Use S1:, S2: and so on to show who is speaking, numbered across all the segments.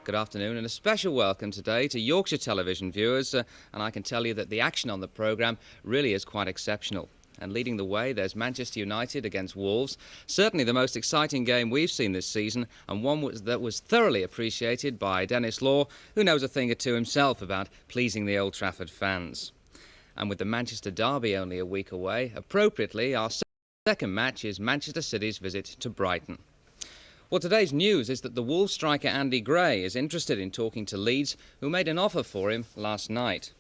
S1: Good afternoon and a special welcome today to Yorkshire television viewers, and I can tell you that the action on the programme really is quite exceptional. And leading the way, there's Manchester United against Wolves, certainly the most exciting game we've seen this season, and one that was thoroughly appreciated by Dennis Law, who knows a thing or two himself about pleasing the Old Trafford fans. And with the Manchester derby only a week away, appropriately, our second match is Manchester City's visit to Brighton. Well, today's news is that the Wolves striker Andy Gray is interested in talking to Leeds, who made an offer for him last night.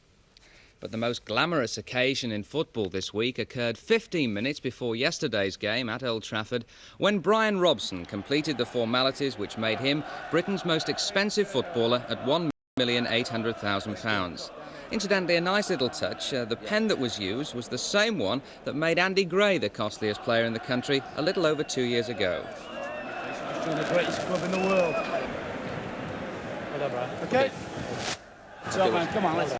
S1: But the most glamorous occasion in football this week occurred 15 minutes before yesterday's game at Old Trafford, when Brian Robson completed the formalities which made him Britain's most expensive footballer at £1,800,000. Incidentally, a nice little touch, the pen that was used was the same one that made Andy Gray the costliest player in the country a little over 2 years ago.
S2: Join the greatest club in the world. Whatever. Okay? So, man, come on, let's...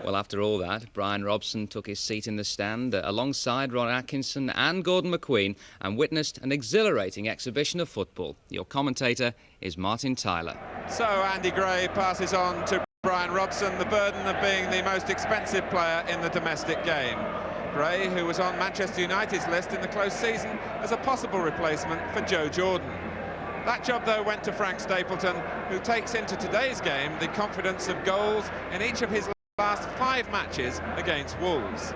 S1: Well, after all that, Brian Robson took his seat in the stand alongside Ron Atkinson and Gordon McQueen and witnessed an exhilarating exhibition of football. Your commentator is Martin Tyler.
S3: So Andy Gray passes on to Brian Robson the burden of being the most expensive player in the domestic game. Gray, who was on Manchester United's list in the close season as a possible replacement for Joe Jordan. That job, though, went to Frank Stapleton, who takes into today's game the confidence of goals in each of his last 5 matches against Wolves.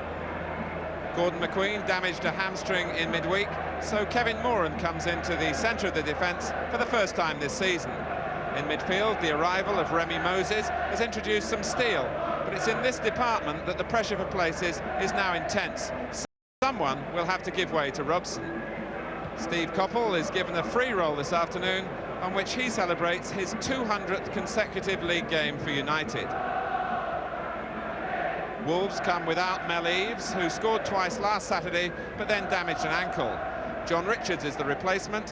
S3: Gordon McQueen damaged a hamstring in midweek, so Kevin Moran comes into the centre of the defence for the first time this season. In midfield, the arrival of Remy Moses has introduced some steel, but it's in this department that the pressure for places is now intense. Someone will have to give way to Robson. Steve Coppell is given a free roll this afternoon, on which he celebrates his 200th consecutive league game for United. Wolves come without Mel Eves, who scored twice last Saturday, but then damaged an ankle. John Richards is the replacement.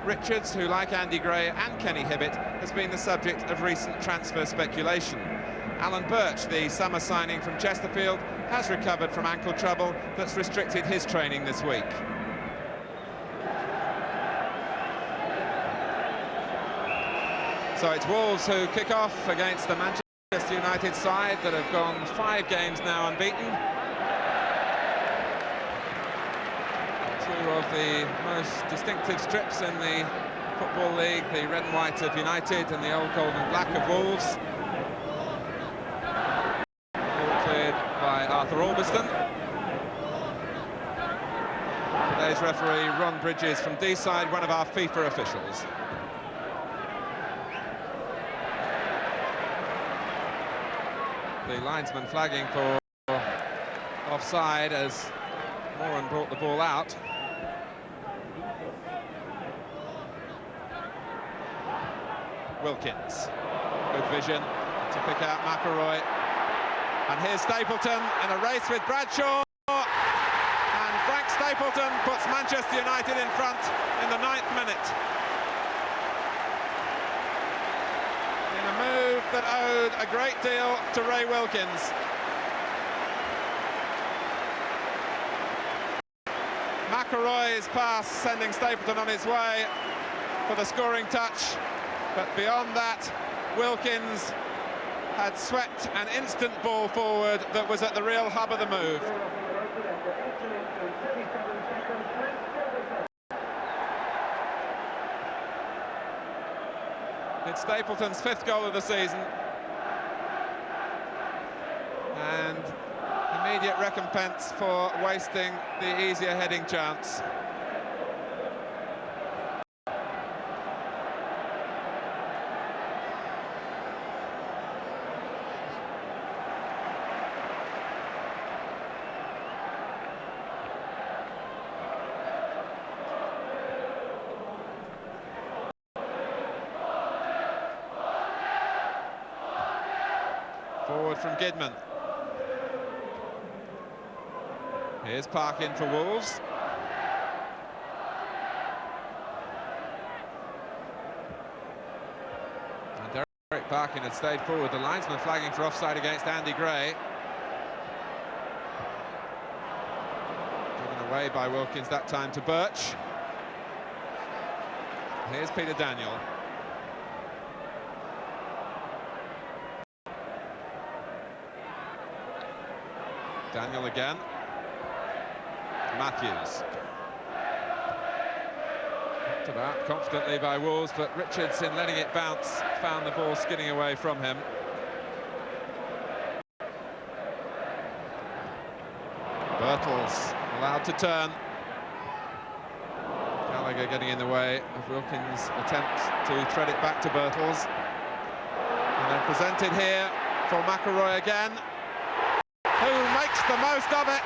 S3: Richards, who like Andy Gray and Kenny Hibbett, has been the subject of recent transfer speculation. Alan Birch, the summer signing from Chesterfield, has recovered from ankle trouble that's restricted his training this week. So it's Wolves who kick off against the Manchester United side that have gone 5 games now unbeaten. Two of the most distinctive strips in the Football League, the red and white of United and the old gold and black of Wolves. All cleared by Arthur Albiston. Today's referee, Ron Bridges from D-side, one of our FIFA officials. The linesman flagging for offside as Moran brought the ball out. Wilkins, good vision to pick out McElroy, and here's Stapleton in a race with Bradshaw, and Frank Stapleton puts Manchester United in front in the 9th minute in a move that owed a great deal to Ray Wilkins. McElroy's pass sending Stapleton on his way for the scoring touch. But beyond that, Wilkins had swept an instant ball forward that was at the real hub of the move. It's Stapleton's 5th goal of the season. And immediate recompense for wasting the easier heading chance. Forward from Gidman. Here's Parkin for Wolves. And Derek Parkin had stayed forward. The linesman flagging for offside against Andy Gray. Given Away by Wilkins, that time to Birch. Here's Peter Daniel. Daniel again. Matthews. Knocked about confidently by Wolves, but Richards, in letting it bounce, found the ball skidding away from him. Birtles allowed to turn. Gallagher getting in the way of Wilkins' attempt to thread it back to Birtles. And then presented here for McElroy again, who makes the most of it.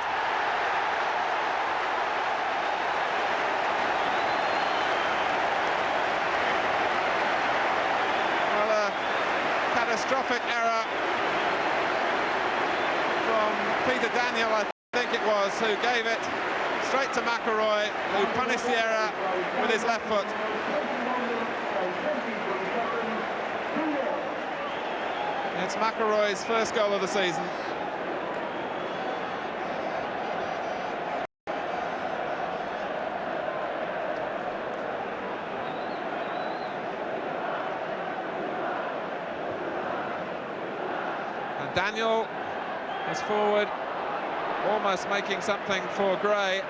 S3: Well, a catastrophic error from Peter Daniel, I think it was, who gave it straight to McElroy, who punished the error with his left foot. It's McElroy's first goal of the season. And Daniel is forward, almost making something for Gray.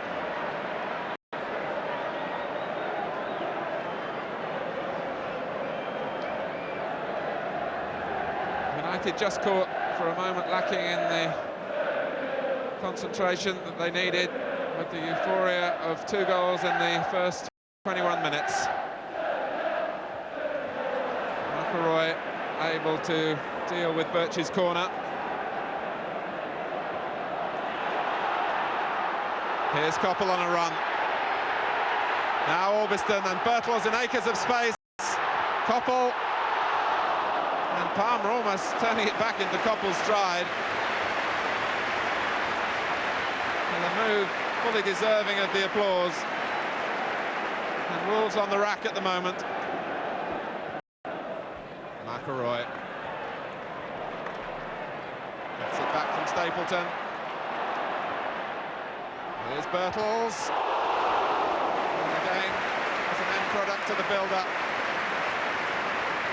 S3: United just caught for a moment lacking in the concentration that they needed with the euphoria of 2 goals in the first 21 minutes. McElroy able to deal with Birch's corner. Here's Coppell on a run. Now Orbiston and Birtles in acres of space. Coppell and Palmer almost turning it back into Coppell's stride. And a move fully deserving of the applause. And Wolves on the rack at the moment. McElroy gets it back from Stapleton. Here's Birtles. And again, as an end product to the build-up.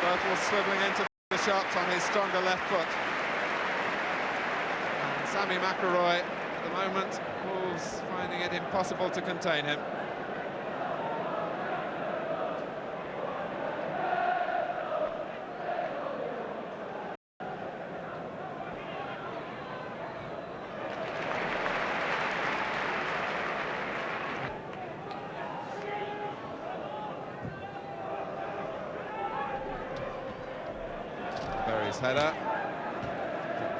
S3: Birtles swivelling into the shot on his stronger left foot. And Sammy McElroy, at the moment, Wolves finding it impossible to contain him. Berry's header.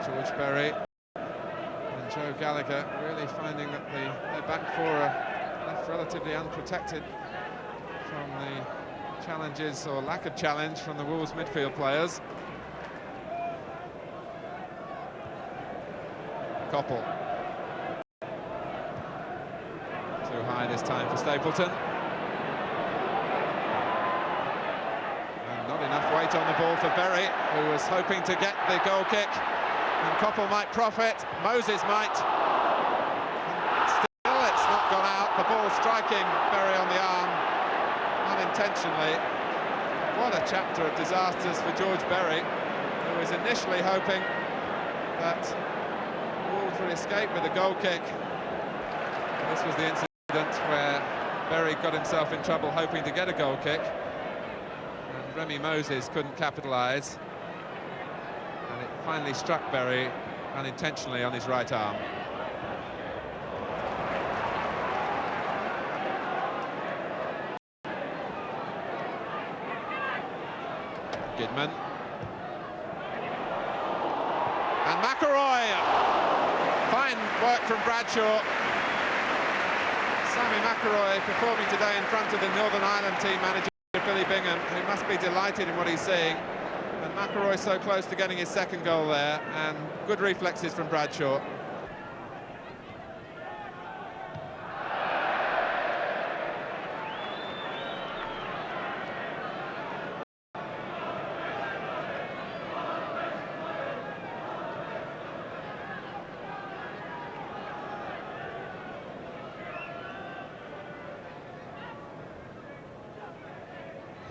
S3: George Berry and Joe Gallagher really finding that their back four are left relatively unprotected from the challenges or lack of challenge from the Wolves midfield players. Coppell. Too high this time for Stapleton. Not enough weight on the ball for Berry, who was hoping to get the goal kick, and Coppell might profit, Moses might. And still it's not gone out, the ball striking Berry on the arm unintentionally. What a chapter of disasters for George Berry, who was initially hoping that Wolves would escape with a goal kick. This was the incident where Berry got himself in trouble hoping to get a goal kick. Remy Moses couldn't capitalise, and it finally struck Berry unintentionally on his right arm. Gidman. And McElroy! Fine work from Bradshaw. Sammy McElroy performing today in front of the Northern Ireland team manager Billy Bingham, who must be delighted in what he's seeing. And McElroy so close to getting his second goal there, and good reflexes from Bradshaw.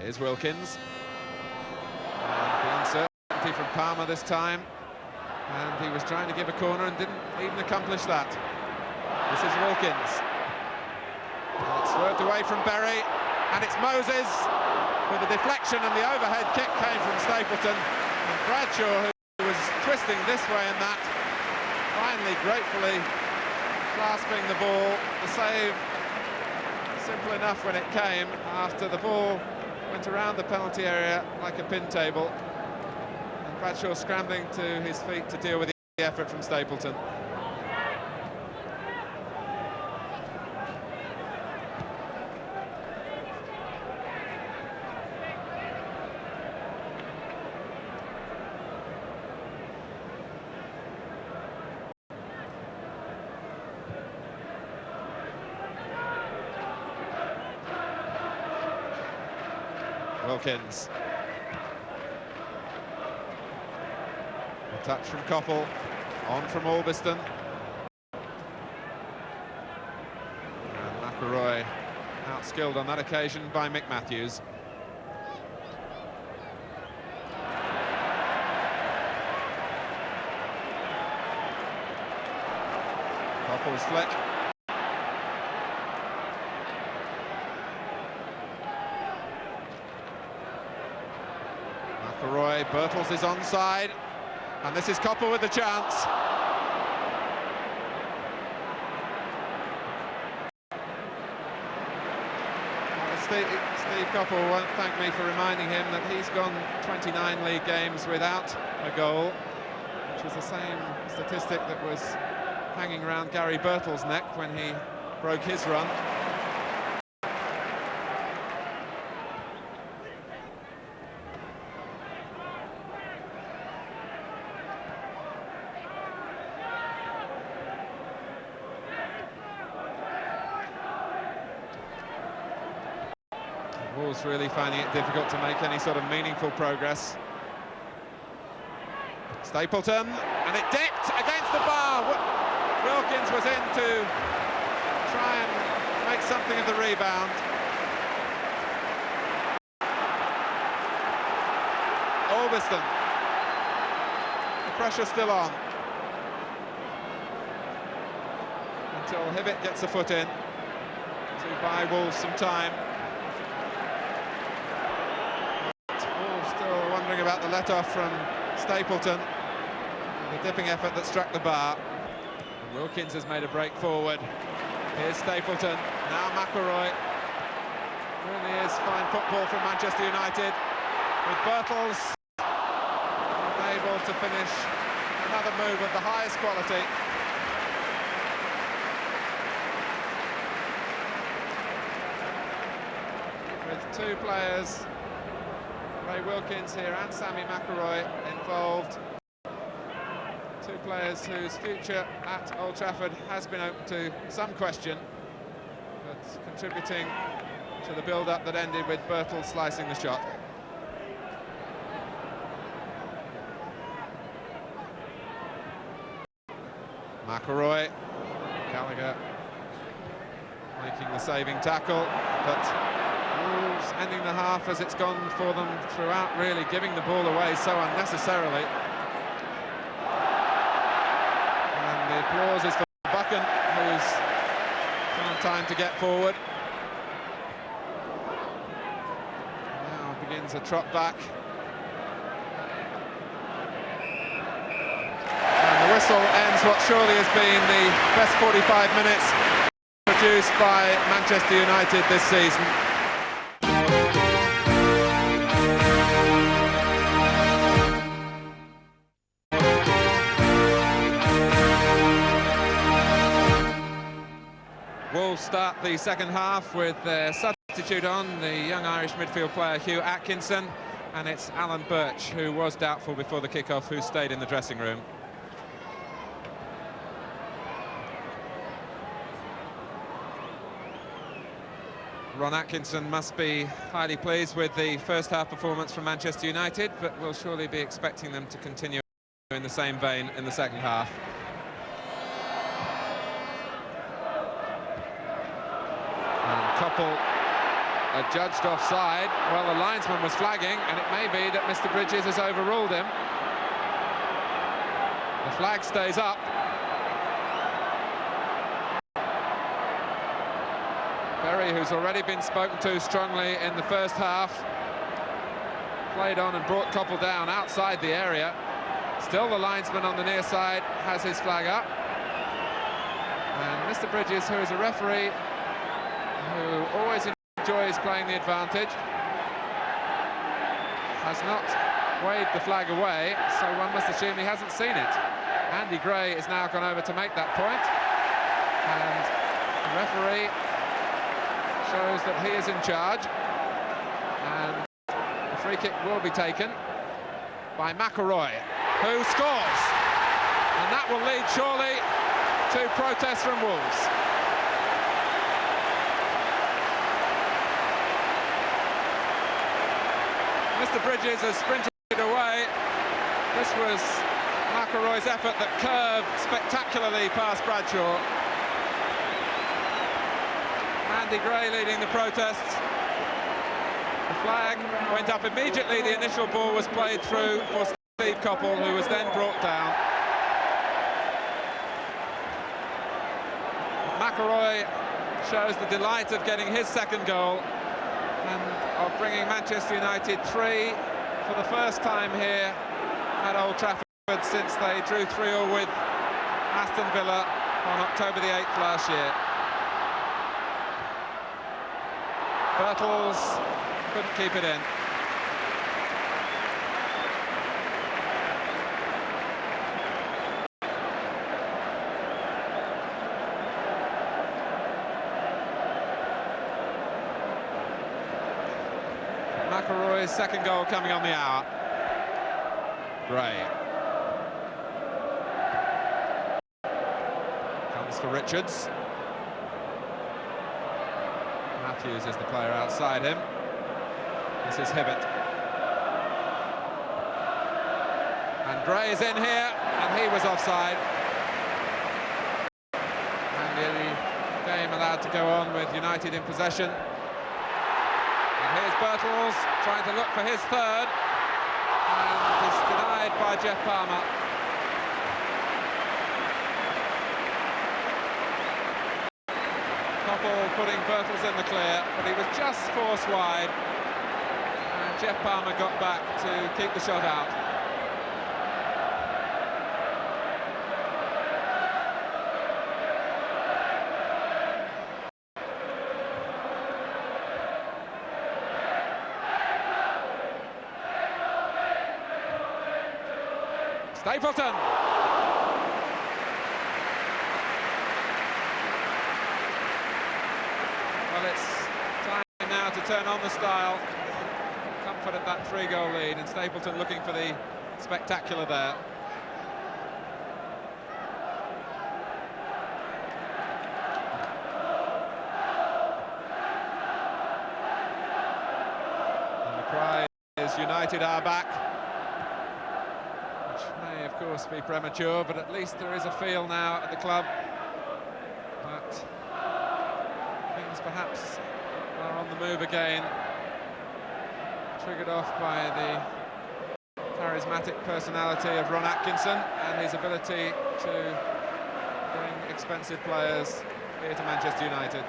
S3: Here's Wilkins. And the uncertainty from Palmer this time. And he was trying to give a corner and didn't even accomplish that. This is Wilkins. And it's swerved away from Berry. And it's Moses with a deflection, and the overhead kick came from Stapleton. And Bradshaw, who was twisting this way and that, finally gratefully clasping the ball. The save simple enough when it came after the ball went around the penalty area like a pin table, and Bradshaw scrambling to his feet to deal with the effort from Stapleton. Wilkins. A touch from Coppell, on from Albiston. And McElroy outskilled on that occasion by Mick Matthews. Coppell's flick. McElroy, Birtles is onside, and this is Coppell with the chance. Steve Coppell won't thank me for reminding him that he's gone 29 league games without a goal, which was the same statistic that was hanging around Gary Birtles' neck when he broke his run. Wolves really finding it difficult to make any sort of meaningful progress. Stapleton, and it dipped against the bar. Wilkins was in to try and make something of the rebound. Albiston, the pressure still on until Hibbett gets a foot in to buy Wolves some time. About the let-off from Stapleton, the dipping effort that struck the bar. And Wilkins has made a break forward. Here's Stapleton, now McElroy. Really is fine football from Manchester United, with Birtles able to finish another move of the highest quality. With two players, Ray Wilkins here and Sammy McElroy involved. Two players whose future at Old Trafford has been open to some question, but contributing to the build-up that ended with Birtles slicing the shot. McElroy, Gallagher making the saving tackle, but Wolves ending the half as it's gone for them throughout, really giving the ball away so unnecessarily. And the applause is for Buchan, who's found time to get forward. Now begins a trot back. And the whistle ends what surely has been the best 45 minutes produced by Manchester United this season. Wolves start the second half with their substitute on, the young Irish midfield player Hugh Atkinson, and it's Alan Birch, who was doubtful before the kick-off, who stayed in the dressing room. Ron Atkinson must be highly pleased with the first half performance from Manchester United, but we'll surely be expecting them to continue in the same vein in the second half. And Coppell judged offside. Well, the linesman was flagging, and it may be that Mr. Bridges has overruled him. The flag stays up. Berry, who's already been spoken to strongly in the first half, played on and brought Koppel down outside the area. Still the linesman on the near side has his flag up. And Mr. Bridges, who is a referee who always enjoys playing the advantage, has not waved the flag away, so one must assume he hasn't seen it. Andy Gray is now gone over to make that point, and the referee shows that he is in charge, and the free kick will be taken by McElroy, who scores, and that will lead surely to protests from Wolves. Mr. Bridges has sprinted away. This was McElroy's effort that curved spectacularly past Bradshaw. Andy Gray leading the protests. The flag went up immediately. The initial ball was played through for Steve Koppel, who was then brought down. McElroy shows the delight of getting his second goal and of bringing Manchester United 3 for the first time here at Old Trafford since they drew 3-3 with Aston Villa on October the 8th last year. Birtles couldn't keep it in. McElroy's second goal coming on the hour. Gray. Comes for Richards. Matthews is the player outside him. This is Hibbett. And Gray is in here, and he was offside. And the game allowed to go on with United in possession. And here's Birtles trying to look for his third, and it's denied by Jeff Palmer. Koppel putting Birtles in the clear, but he was just forced wide, and Jeff Palmer got back to keep the shot out. Stapleton. Well, it's time now to turn on the style. Comfort at that 3-goal lead, and Stapleton looking for the spectacular there. And the cry is United are back. May of course be premature, but at least there is a feel now at the club that things perhaps are on the move again, triggered off by the charismatic personality of Ron Atkinson and his ability to bring expensive players here to Manchester United.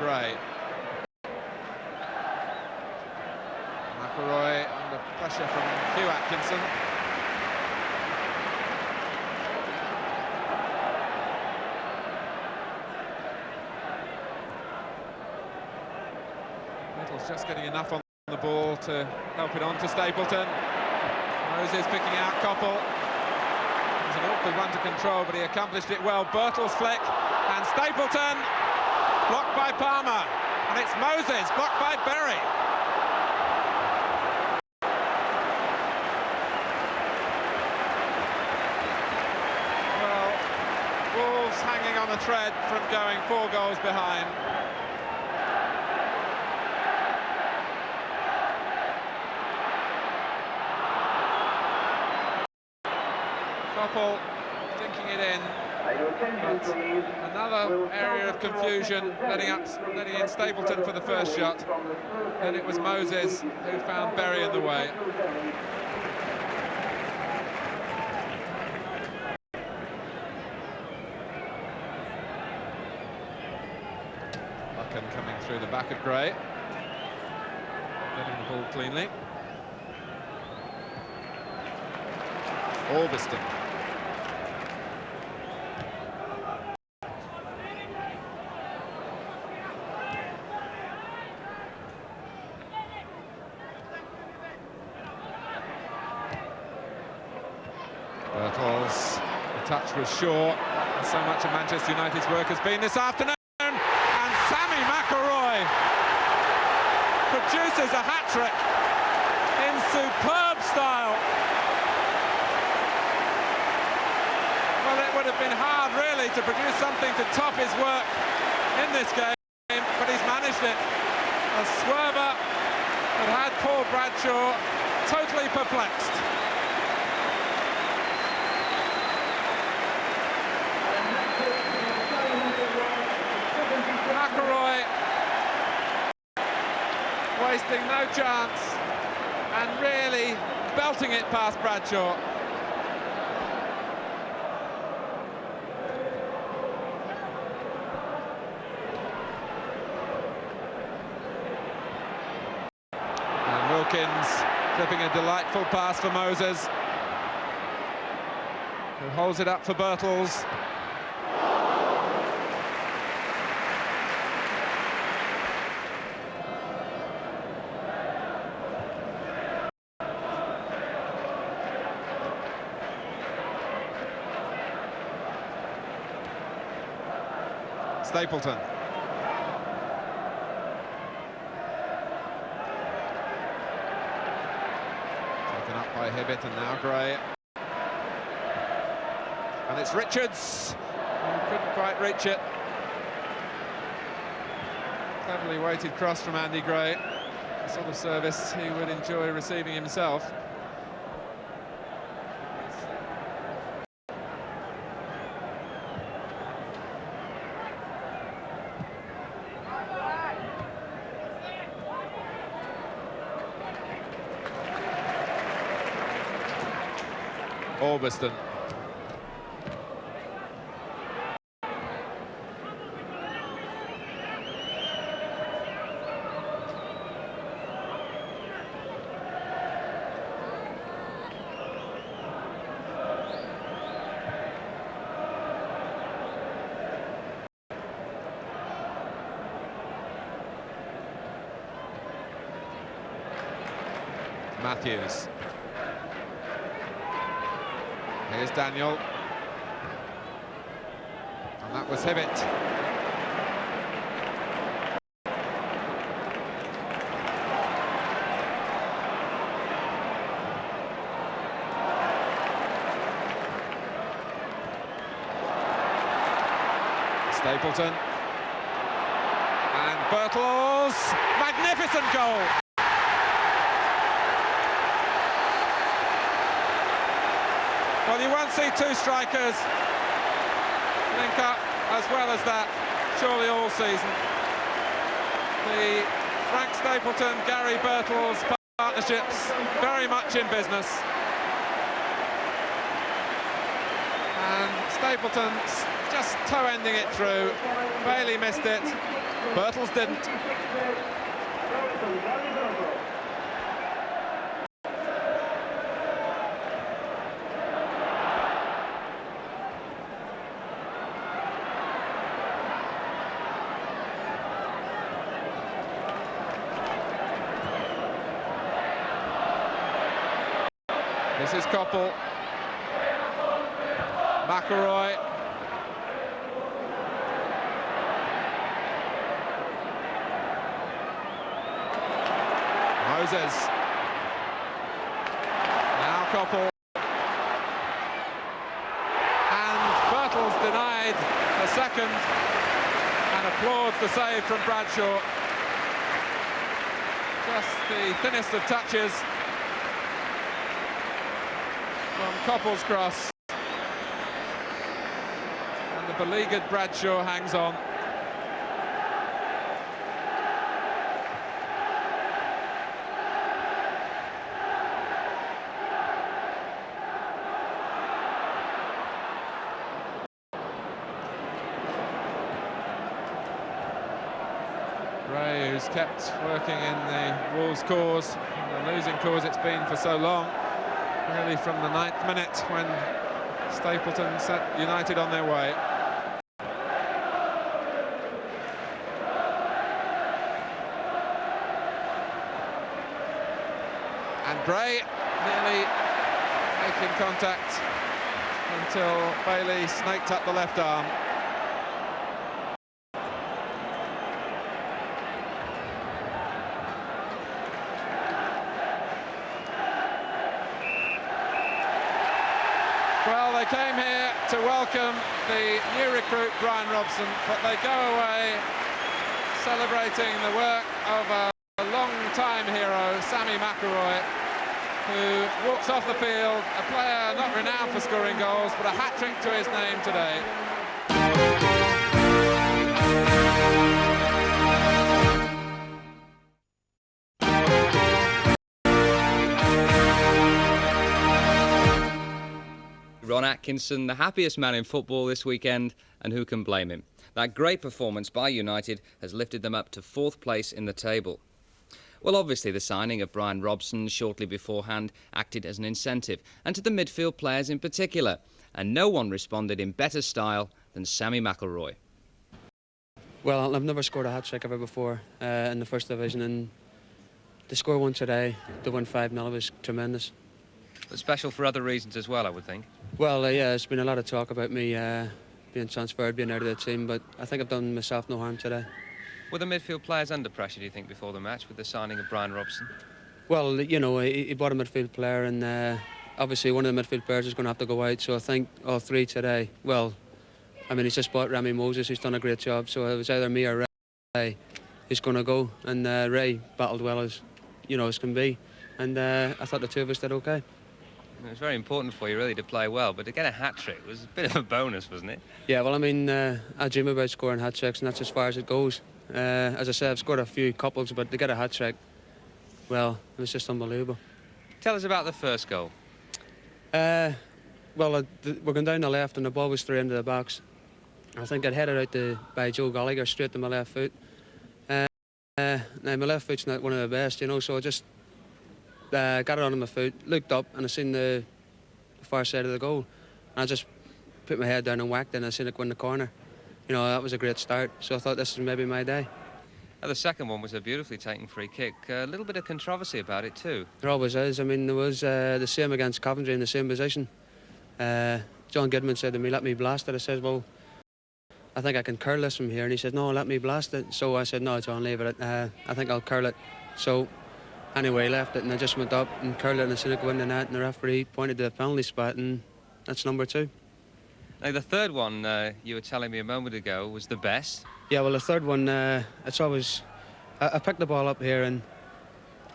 S3: Gray. McElroy under pressure from Hugh Atkinson. Little's just getting enough on the ball to help it on to Stapleton. Moses picking out Koppel. It was an awkward one to control, but he accomplished it well. Birtles flick, and Stapleton blocked by Palmer, and it's Moses blocked by Berry. Well, Wolves hanging on a thread from going 4 goals behind. Koppel dinking it in. But another area of confusion letting in Stapleton for the first shot. Then it was Moses who found Berry in the way. Buchan coming through the back of Gray, getting the ball cleanly. Albiston. Bertels, the touch was short, and so much of Manchester United's work has been this afternoon, and Sammy McIlroy produces a hat-trick in superb style. Well, it would have been hard really to produce something to top his work in this game, but he's managed it. A swerver that had Paul Bradshaw totally perplexed. McIlroy wasting no chance and really belting it past Bradshaw. And Wilkins clipping a delightful pass for Moses, who holds it up for Bertels. Stapleton. Taken up by Hibbett, and now Gray. And it's Richards, who couldn't quite reach it. Cleverly weighted cross from Andy Gray. The sort of service he would enjoy receiving himself. Albiston. Matthews. Here's Daniel. And that was Hibbett. Stapleton. And Bertels. Magnificent goal. Well, you won't see two strikers link up as well as that, surely all season. The Frank Stapleton, Gary Bertels partnerships very much in business. And Stapleton just toe-ending it through. Bailey missed it, Bertels didn't. This is Koppel. McIlroy. Moses. Now Koppel. And Bertels denied a second and applauds the save from Bradshaw. Just the thinnest of touches from Koppel's cross, The beleaguered Bradshaw hangs on. Gray, who's kept working in the Wolves' cause, the losing cause it's been for so long, really from the 9th minute when Stapleton set United on their way. And Gray nearly making contact until Bailey snaked up the left arm. Well, they came here to welcome the new recruit, Brian Robson, but they go away celebrating the work of a long-time hero, Sammy McIlroy, who walks off the field, a player not renowned for scoring goals, but a hat-trick to his name today.
S1: Ron Atkinson, the happiest man in football this weekend, and who can blame him? That great performance by United has lifted them up to 4th place in the table. Well, obviously the signing of Brian Robson shortly beforehand acted as an incentive, and to the midfield players in particular, and no one responded in better style than Sammy McIlroy.
S4: Well, I've never scored a hat-trick ever before in the First Division, and to score one today, to win 5-0 was tremendous.
S1: But special for other reasons as well, I would think.
S4: Well, yeah, there's been a lot of talk about me being transferred, being out of the team, but I think I've done myself no harm today.
S1: Were the midfield players under pressure, do you think, before the match with the signing of Brian Robson?
S4: Well, you know, he bought a midfield player, and obviously one of the midfield players is going to have to go out, so I think all three today, well, I mean, he's just bought Remy Moses, who's done a great job, so it was either me or Ray who's going to go, and Ray battled well as, you know, as can be, and I thought the two of us did okay.
S1: It was very important for you, really, to play well, but to get a hat-trick was a bit of a bonus, wasn't it?
S4: Yeah, well, I mean, I dream about scoring hat-tricks, and that's as far as it goes. As I said, I've scored a few couples, but to get a hat-trick, well, it was just unbelievable.
S1: Tell us about the first goal.
S4: Well, we're going down the left, and the ball was through into the box. I think I'd headed out by Joe Gallagher straight to my left foot. Now, my left foot's not one of the best, you know, so I just got it on my foot, looked up, and I seen the far side of the goal. And I just put my head down and whacked it, and I seen it go in the corner. You know, that was a great start, so I thought this is maybe my day.
S1: Now, the second one was a beautifully taken free kick. A little bit of controversy about it too.
S4: There always is. I mean, there was the same against Coventry in the same position. John Goodman said to me, let me blast it. I said, well, I think I can curl this from here. And he said, no, let me blast it. So I said, no, John, leave it. I think I'll curl it. So anyway, left it, and I just went up and curled it, and I seen it go in the net, and the referee pointed to the penalty spot, and that's number 2.
S1: Now, the third one, you were telling me a moment ago, was the best.
S4: Yeah, well, the third one, it's always... I picked the ball up here, and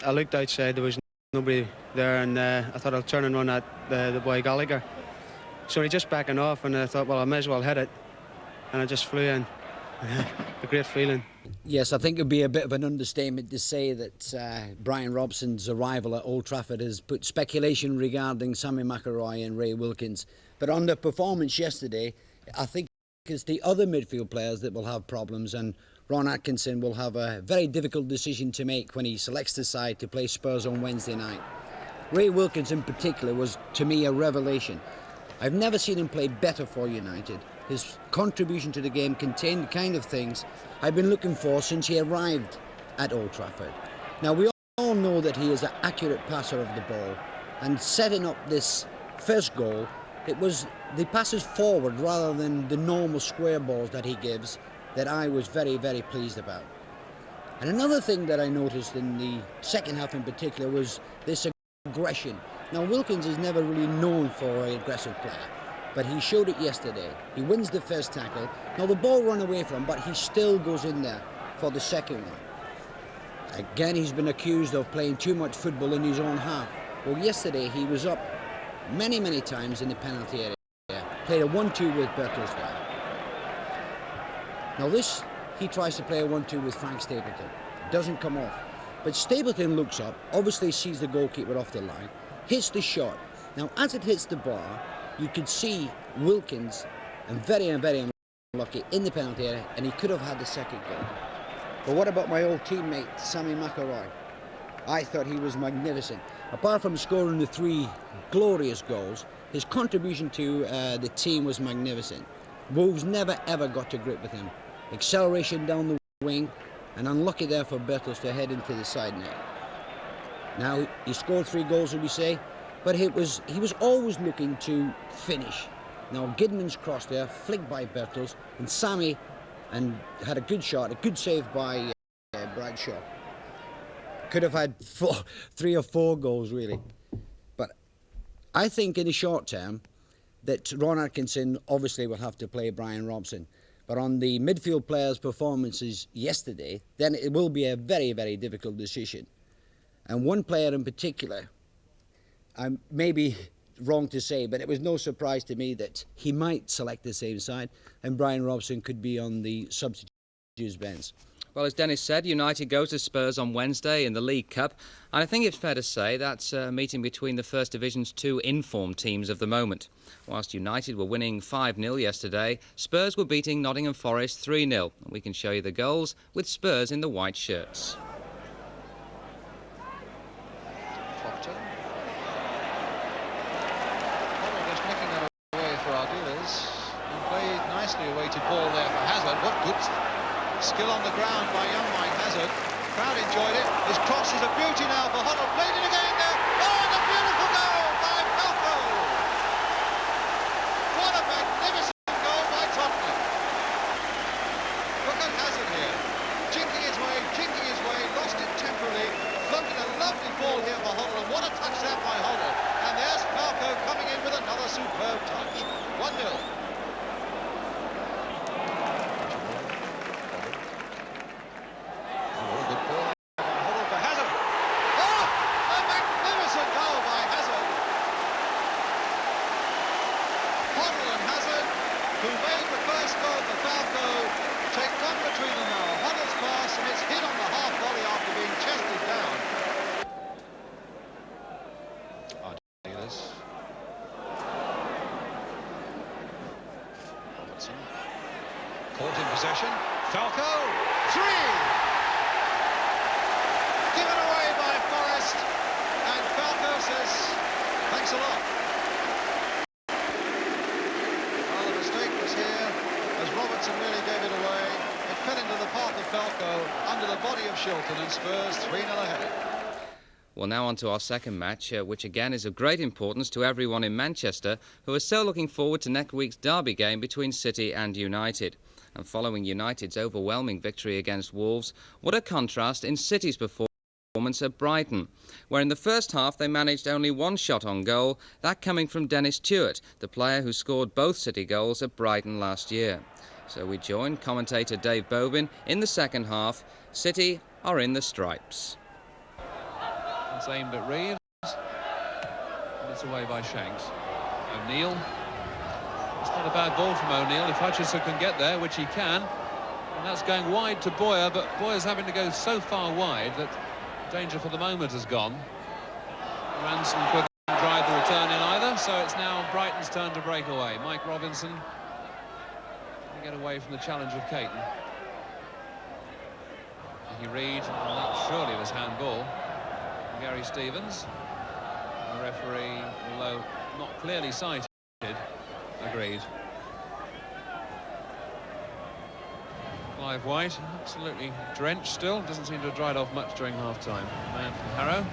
S4: I looked outside, there was nobody there, and I thought I'll turn and run at the boy Gallagher. So he just backing off, and I thought, well, I may as well hit it, and I just flew in. A great feeling.
S5: Yes, I think it would be a bit of an understatement to say that Brian Robson's arrival at Old Trafford has put speculation regarding Sammy McIlroy and Ray Wilkins. But on the performance yesterday, I think it's the other midfield players that will have problems, and Ron Atkinson will have a very difficult decision to make when he selects the side to play Spurs on Wednesday night. Ray Wilkins in particular was, to me, a revelation. I've never seen him play better for United. His contribution to the game contained the kind of things I've been looking for since he arrived at Old Trafford. Now, we all know that he is an accurate passer of the ball, and setting up this first goal, it was the passes forward rather than the normal square balls that he gives that I was very, very pleased about. And another thing that I noticed in the second half in particular was this aggression. Now, Wilkins is never really known for an aggressive player, but he showed it yesterday. He wins the first tackle. Now, the ball ran away from him, but he still goes in there for the second one. Again, he's been accused of playing too much football in his own half. Well, yesterday he was up many, many times in the penalty area. Played a 1-2 with Bertelsmann. Now this, he tries to play a 1-2 with Frank Stapleton. Doesn't come off. But Stapleton looks up, obviously sees the goalkeeper off the line, hits the shot. Now as it hits the bar, you could see Wilkins, and very unlucky, in the penalty area, and he could have had the second goal. But what about my old teammate, Sammy McIlroy? I thought he was magnificent. Apart from scoring the 3 glorious goals, his contribution to the team was magnificent. Wolves never ever got to grip with him. Acceleration down the wing, and unlucky there for Bertels to head into the side net. Now, he scored 3 goals, would we say, but he was always looking to finish. Now, Gidman's cross there, flicked by Bertels, and Sammy had a good shot, a good save by Bradshaw. Could have had 3 or 4 goals, really. But I think in the short term that Ron Atkinson obviously will have to play Brian Robson. But on the midfield players' performances yesterday, then it will be a very difficult decision. And one player in particular, I may be wrong to say, but it was no surprise to me that he might select the same side, and Brian Robson could be on the substitutes bench.
S1: Well, as Dennis said, United goes to Spurs on Wednesday in the League Cup, and I think it's fair to say that's a meeting between the First Division's 2 informed teams of the moment. Whilst United were winning 5-0 yesterday, Spurs were beating Nottingham Forest 3-0. And we can show you the goals with Spurs in the white shirts.
S6: Clopton. Well, just nicking that away for our dealers. And played nicely away to ball there for Hazard. What good skill on the ground by young Mike Hazard. Crowd enjoyed it. His cross is a beauty now for Hoddle. Played it again there. Oh, and a beautiful goal by Falco. What a magnificent goal by Tottenham. Look at Hazard here. Jinking his way, lost it temporarily. Floated a lovely ball here for Hoddle. And what a touch there by Hoddle. And there's Falco coming in with another superb touch. 1-0. Who made the first goal for Falco, take one between them now. Hoddle's pass, and it's hit on the half volley after being chested down. Dealers. Robertson. Caught in possession. Falco. 3! Given away by Forrest. And Falco says, thanks a lot. Robertson really gave it away. It fell into the path of Falco under the body of Shilton, and Spurs 3-0 ahead.
S1: Well, now on to our second match, which again is of great importance to everyone in Manchester who are so looking forward to next week's derby game between City and United. And following United's overwhelming victory against Wolves, what a contrast in City's performance at Brighton, where in the first half they managed only 1 shot on goal, that coming from Dennis Stewart, the player who scored both City goals at Brighton last year. So we join commentator Dave Bobin in the second half. City are in the stripes.
S7: It's aimed at Reeves, and it's away by Shanks. O'Neill. It's not a bad ball from O'Neill if Hutchinson can get there, which he can. And that's going wide to Boyer, but Boyer's having to go so far wide that danger for the moment has gone. Ransom couldn't drive the return in either, so it's now Brighton's turn to break away. Mike Robinson to get away from the challenge of Caton. He read, and that surely was handball. Gary Stevens, the referee, although not clearly sighted, agreed. Clive White, absolutely drenched still, doesn't seem to have dried off much during half-time. Man from Harrow.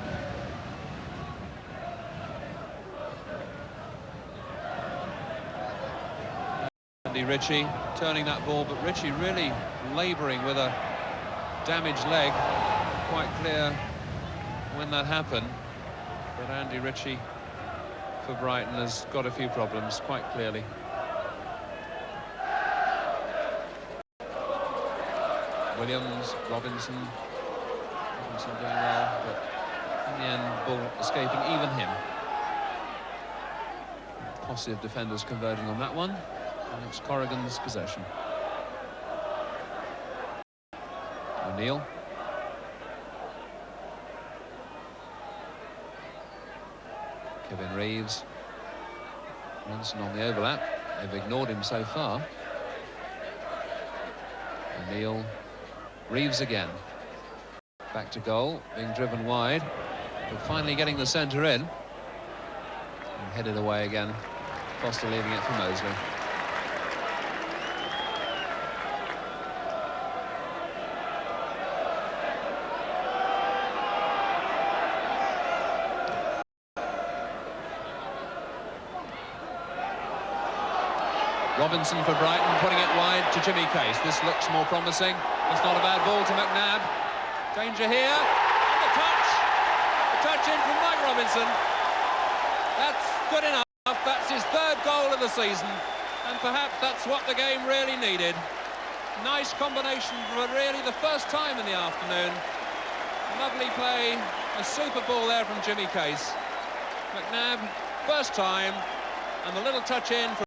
S7: Andy Ritchie turning that ball, but Ritchie really labouring with a damaged leg. Quite clear when that happened, but Andy Ritchie for Brighton has got a few problems, quite clearly. Williams, Robinson doing well, but in the end, ball escaping even him. Posse of defenders converging on that one, and it's Corrigan's possession. O'Neill. Kevin Reeves. Ranson on the overlap. They've ignored him so far. O'Neill. Reeves again. Back to goal, being driven wide, but finally getting the centre in. And headed away again. Foster leaving it for Mosley. Robinson for Brighton, putting it wide to Jimmy Case. This looks more promising. It's not a bad ball to McNabb. Danger here. And the touch. The touch in from Mike Robinson. That's good enough. That's his third goal of the season. And perhaps that's what the game really needed. Nice combination for really the first time in the afternoon. Lovely play. A super ball there from Jimmy Case. McNabb, first time. And the little touch in from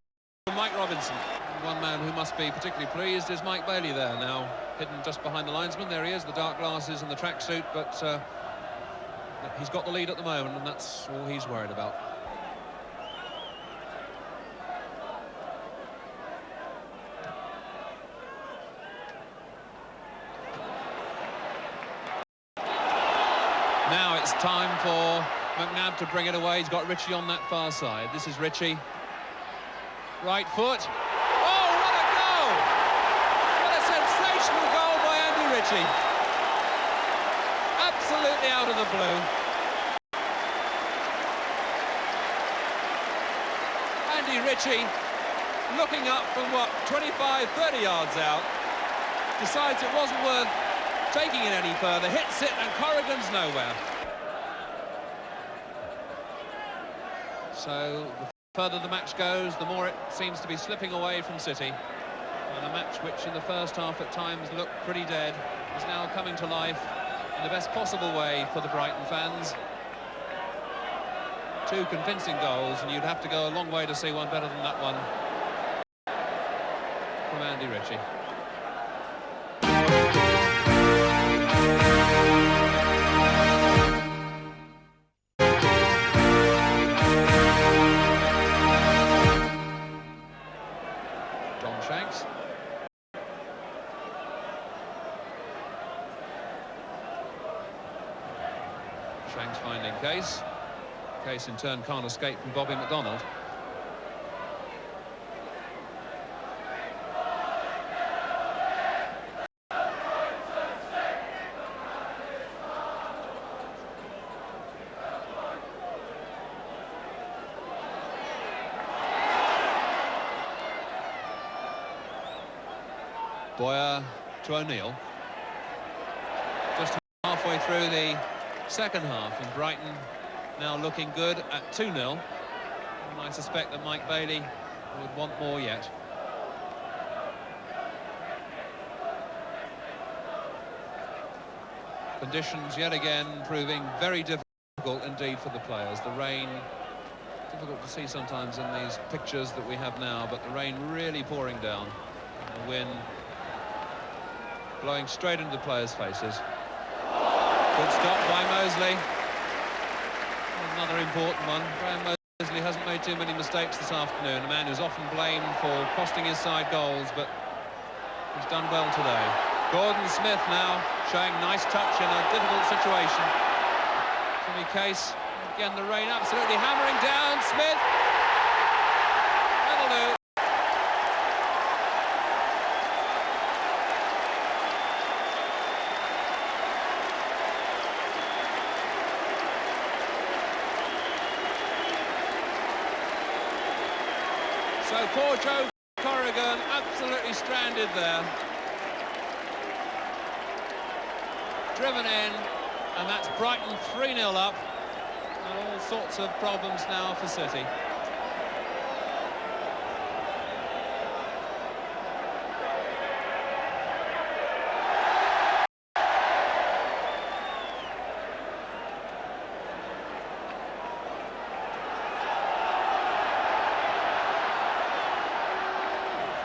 S7: Mike Robinson. One man who must be particularly pleased is Mike Bailey there now, hidden just behind the linesman. There he is, the dark glasses and the tracksuit, but he's got the lead at the moment, and that's all he's worried about. Now it's time for McNabb to bring it away. He's got Ritchie on that far side. This is Ritchie. Right foot. Oh, what a goal! What a sensational goal by Andy Ritchie. Absolutely out of the blue. Andy Ritchie, looking up from, what, 25, 30 yards out, decides it wasn't worth taking it any further, hits it, and Corrigan's nowhere. So the further the match goes, the more it seems to be slipping away from City. And a match which in the first half at times looked pretty dead is now coming to life in the best possible way for the Brighton fans. Two convincing goals, and you'd have to go a long way to see one better than that one from Andy Ritchie. Shanks. Shanks finding Case. Case in turn can't escape from Bobby McDonald. Boyer to O'Neill. Just halfway through the second half, and Brighton now looking good at 2-0. And I suspect that Mike Bailey would want more yet. Conditions yet again proving very difficult indeed for the players. The rain, difficult to see sometimes in these pictures that we have now, but the rain really pouring down. And the wind blowing straight into the players' faces. Good stop by Mosley. Another important one. Graham Mosley hasn't made too many mistakes this afternoon. A man who's often blamed for costing his side goals, but he's done well today. Gordon Smith now showing nice touch in a difficult situation. Jimmy Case, again the rain absolutely hammering down. Smith. That'll do. So poor Joe Corrigan absolutely stranded there. Driven in, and that's Brighton 3-0 up. And all sorts of problems now for City.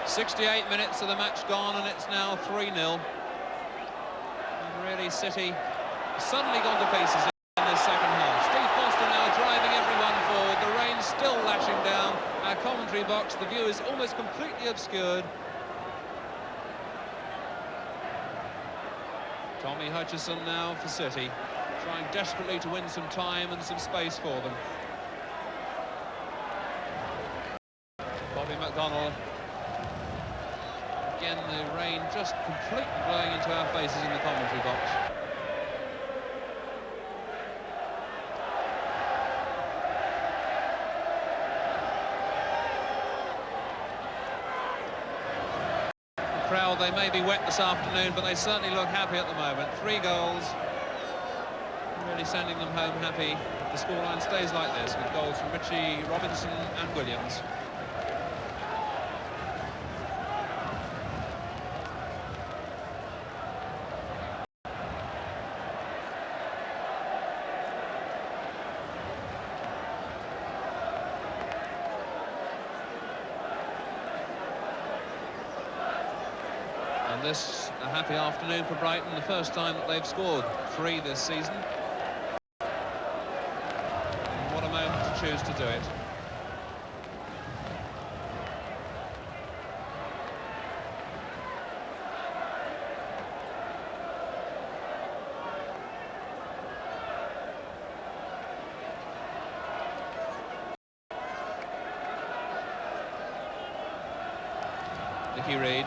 S7: .68 minutes of the match gone, and it's now 3-0. really City suddenly gone to pieces in this second half. Steve Foster now driving everyone forward. The rain still lashing down. Our commentary box, the view is almost completely obscured. Tommy Hutchison now for City, trying desperately to win some time and some space for them. Bobby McDonnell. Again, the rain just completely blowing into our faces in the commentary box. The crowd, they may be wet this afternoon, but they certainly look happy at the moment. 3 goals, really sending them home happy if the scoreline stays like this, with goals from Ritchie, Robinson and Williams. And this, a happy afternoon for Brighton, the first time that they've scored 3 this season. And what a moment to choose to do it. Nicky Reid.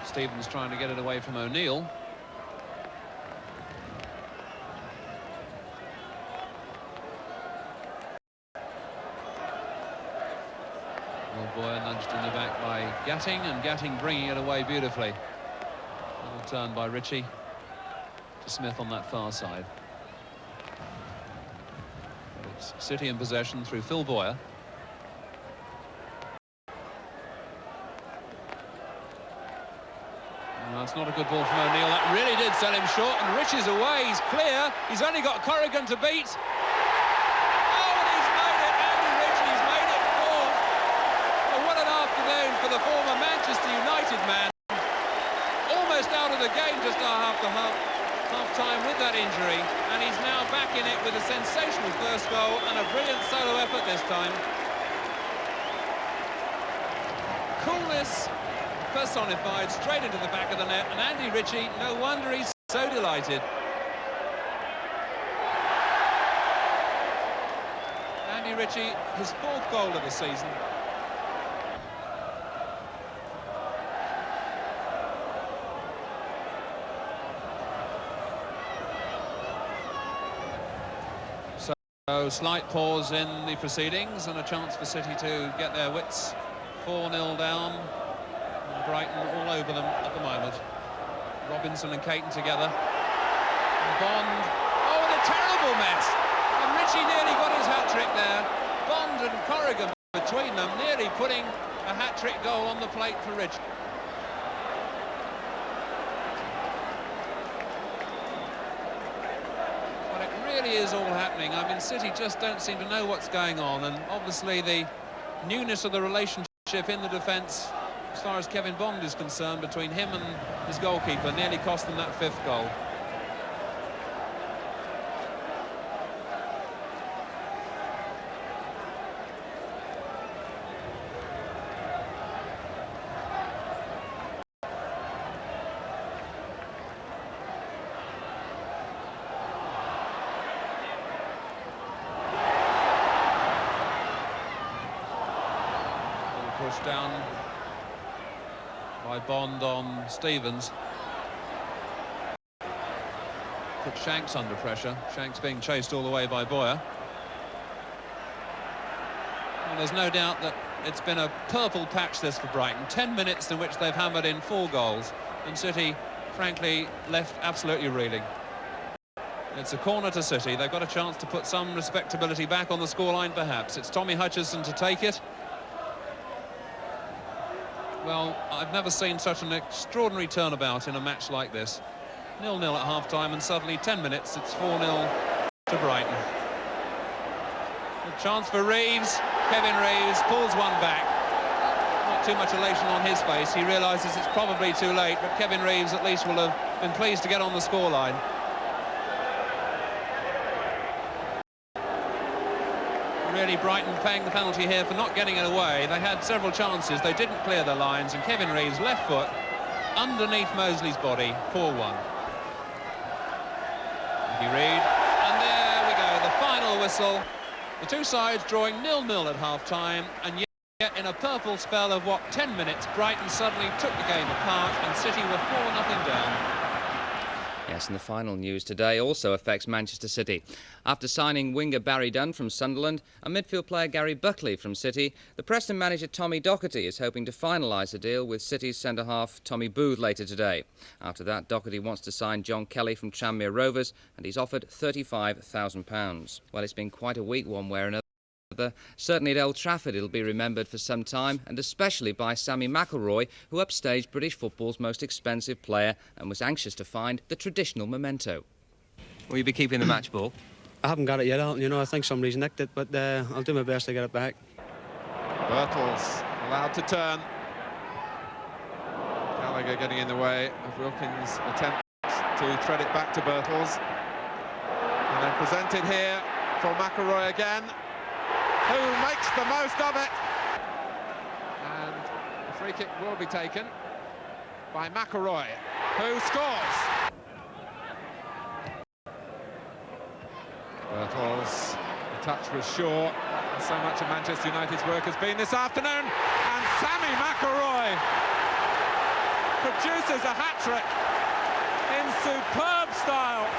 S7: Stevens trying to get it away from O'Neill. Boyer nudged in the back by Gatting, and Gatting bringing it away beautifully. Well turned by Ritchie to Smith on that far side. It's City in possession through Phil Boyer. That's not a good ball from O'Neill. That really did sell him short, and Ritchie's away. He's clear. He's only got Corrigan to beat. Oh, and he's made it. Andy Ritchie's made it 4. Well, what an afternoon for the former Manchester United man. Almost out of the game just after half-time with that injury, and he's now back in it with a sensational first goal and a brilliant solo effort this time. Coolness personified straight into the back of the net, and Andy Ritchie, no wonder he's so delighted. Andy Ritchie, his 4th goal of the season. So slight pause in the proceedings and a chance for City to get their wits. 4-0 down. Brighton all over them at the moment. Robinson and Caton together. And Bond. Oh, and a terrible mess. And Ritchie nearly got his hat-trick there. Bond and Corrigan between them, nearly putting a hat-trick goal on the plate for Ritchie. Well, it really is all happening. I mean, City just don't seem to know what's going on, and obviously the newness of the relationship in the defence, as far as Kevin Bond is concerned, between him and his goalkeeper, nearly cost them that 5th goal. Pushed down by Bond on Stevens. Put Shanks under pressure. Shanks being chased all the way by Boyer. Well, there's no doubt that it's been a purple patch this for Brighton. 10 minutes in which they've hammered in 4 goals, and City, frankly, left absolutely reeling. It's a corner to City. They've got a chance to put some respectability back on the scoreline, perhaps. It's Tommy Hutchison to take it. Well, I've never seen such an extraordinary turnabout in a match like this. 0-0 at half-time, and suddenly 10 minutes, it's 4-0 to Brighton. A chance for Reeves. Kevin Reeves pulls one back. Not too much elation on his face. He realises it's probably too late, but Kevin Reeves at least will have been pleased to get on the scoreline. Really, Brighton paying the penalty here for not getting it away. They had several chances, they didn't clear the lines, and Kevin Reeves' left foot underneath Mosley's body, 4-1. Reed, and there we go, the final whistle. The two sides drawing 0-0 at half-time, and yet in a purple spell of, 10 minutes, Brighton suddenly took the game apart and City were 4-0 down.
S1: Yes, and the final news today also affects Manchester City. After signing winger Barry Dunn from Sunderland and midfield player Gary Buckley from City, the Preston manager Tommy Docherty is hoping to finalise a deal with City's centre-half Tommy Booth later today. After that, Docherty wants to sign John Kelly from Tranmere Rovers, and he's offered £35,000. Well, it's been quite a week one way or another. Certainly at Old Trafford it'll be remembered for some time, and especially by Sammy McIlroy, who upstaged British football's most expensive player and was anxious to find the traditional memento. Will you be keeping the match ball?
S4: I haven't got it yet, I think somebody's nicked it, but I'll do my best to get it back.
S3: Birtles allowed to turn. Gallagher getting in the way of Wilkins' attempt to thread it back to Birtles. And then presented here for McIlroy again, who makes the most of it. And the free kick will be taken by McIlroy, who scores. Birtles, the touch was sure. And so much of Manchester United's work has been this afternoon. And Sammy McIlroy produces a hat-trick in superb style.